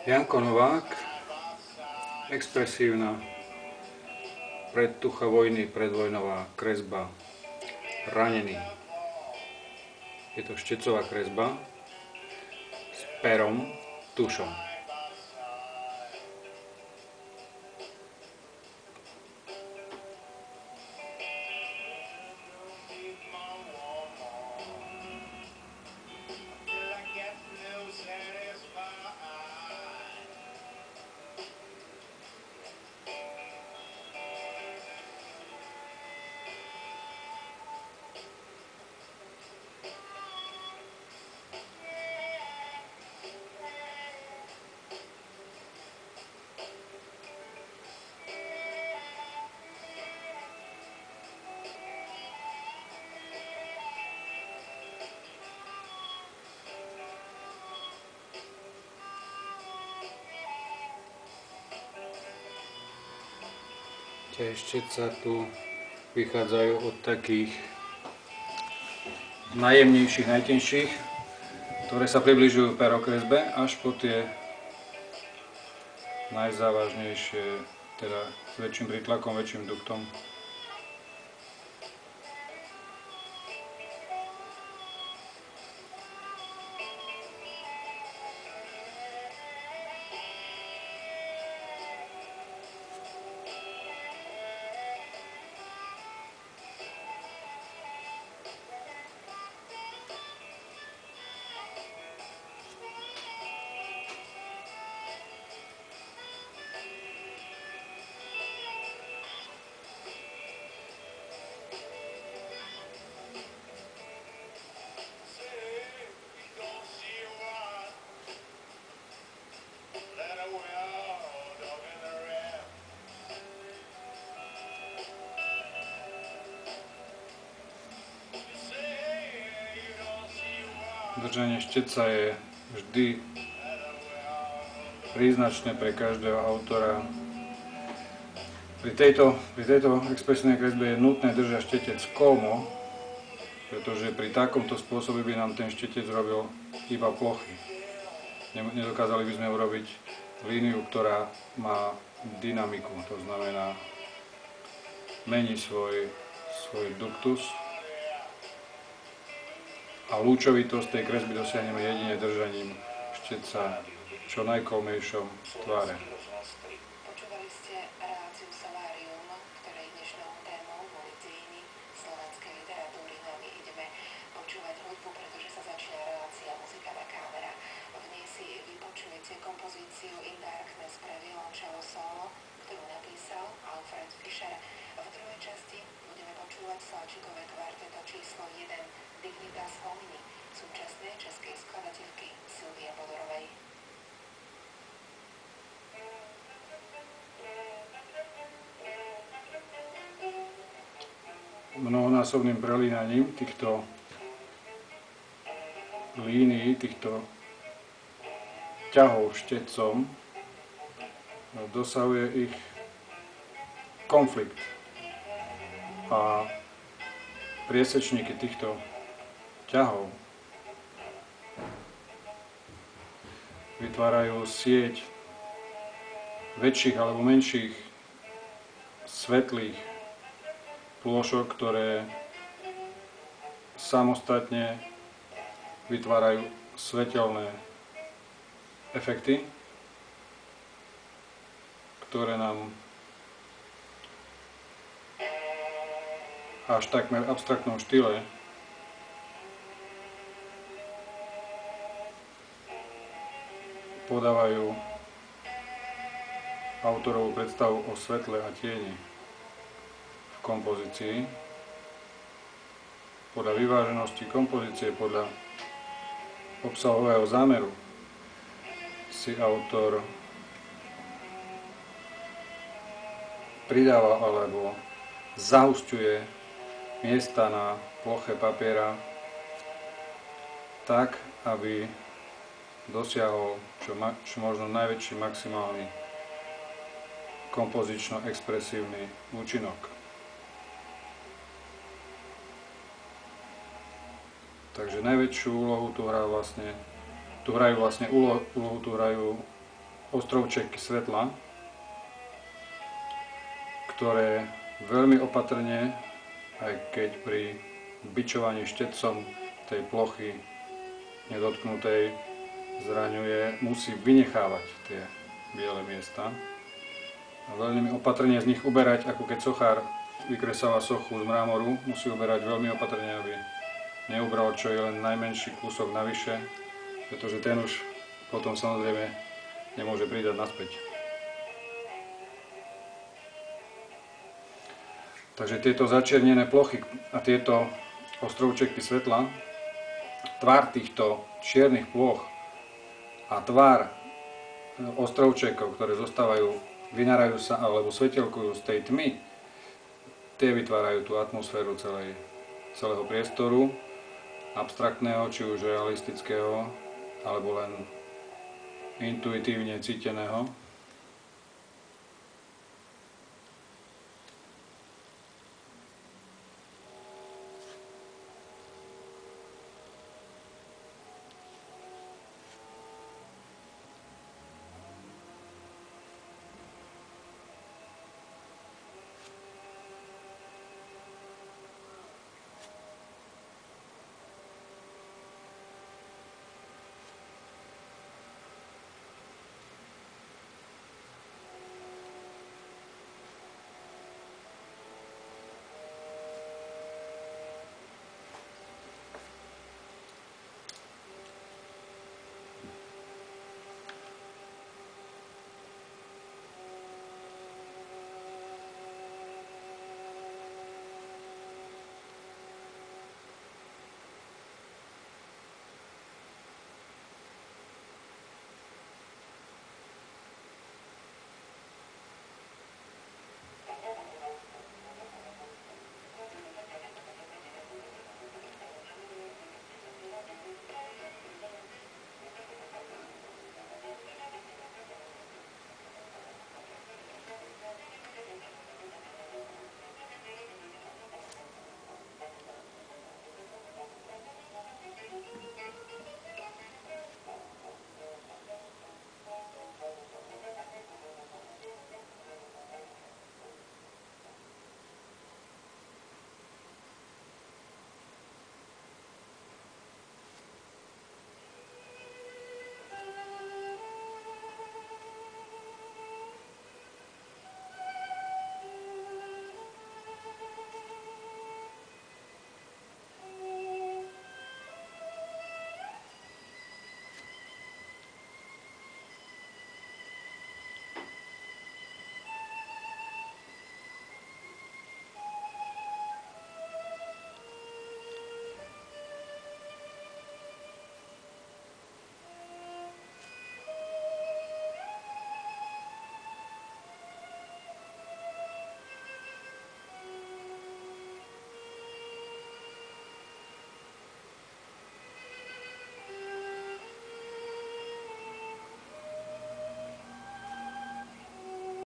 Janko Novák, expresívna predtucha vojny, predvojnová kresba Ranený. Je to štecová kresba s perom, tušom. Tie štece tu vychádzajú od takých najjemnejších, najtenších, ktoré sa približujú perokresbe, až po tie najzávažnejšie, teda s väčším prítlakom, väčším duktom. Držanie šteca je vždy príznačné pre každého autora. Pri tejto expresívnej kresbe je nutné držať štetec kolmo, pretože pri takomto spôsobe by nám ten štetec robil iba plochy. Nedokázali by sme urobiť líniu, ktorá má dynamiku, to znamená mení svoj duktus. A lúčovitosť tej kresby dosiahneme jedine držaním šteca v čo najkolmejšom tvare. Počúvali ste reláciu Solárium, ktorej dnešnou témou boli dejiny slovenskej literatúry. No a my ideme počúvať hudbu, pretože sa začína relácia Muzika na kámera. V nej si vypočujete kompozíciu In Darkness pre violoncello solo, ktorú napísal Alfred Fischer. V druhej časti budeme počúvať Sláčikové kvarteto číslo 1 Dignitas Homini súčasnej českej skladateľky Silvie Bodorovej. Mnohonásobným prelínaním týchto línií, týchto ťahov štecom dosahuje ich konflikt. A priesečníky týchto ťahov vytvárajú sieť väčších alebo menších svetlých plôšok, ktoré samostatne vytvárajú svetelné efekty, ktoré nám až takmer v abstraktnom štýle podávajú autorovú predstavu o svetle a tieni v kompozícii. Podľa vyváženosti kompozície, podľa obsahového zámeru si autor pridáva alebo zahusťuje miesta na ploche papiera tak, aby dosiahol čo možno najväčší maximálny kompozično-expresívny účinok. Takže najväčšiu úlohu tu hrajú úlohu ostrovčeky svetla, ktoré veľmi opatrne, aj keď pri bičovaní štetcom tej plochy nedotknutej zraňuje, musí vynechávať tie biele miesta. A veľmi opatrne z nich uberať, ako keď sochár vykresáva sochu z mramoru, musí uberať veľmi opatrne, aby neubral čo je len najmenší kúsok navyše, pretože ten už potom samozrejme nemôže pridať naspäť. Takže tieto začiernené plochy a tieto ostrovčeky svetla, tvár týchto čiernych ploch a tvár ostrovčekov, ktoré zostávajú, vynárajú sa alebo svetelkujú z tej tmy, tie vytvárajú tú atmosféru celého priestoru, abstraktného, či už realistického, alebo len intuitívne cíteného.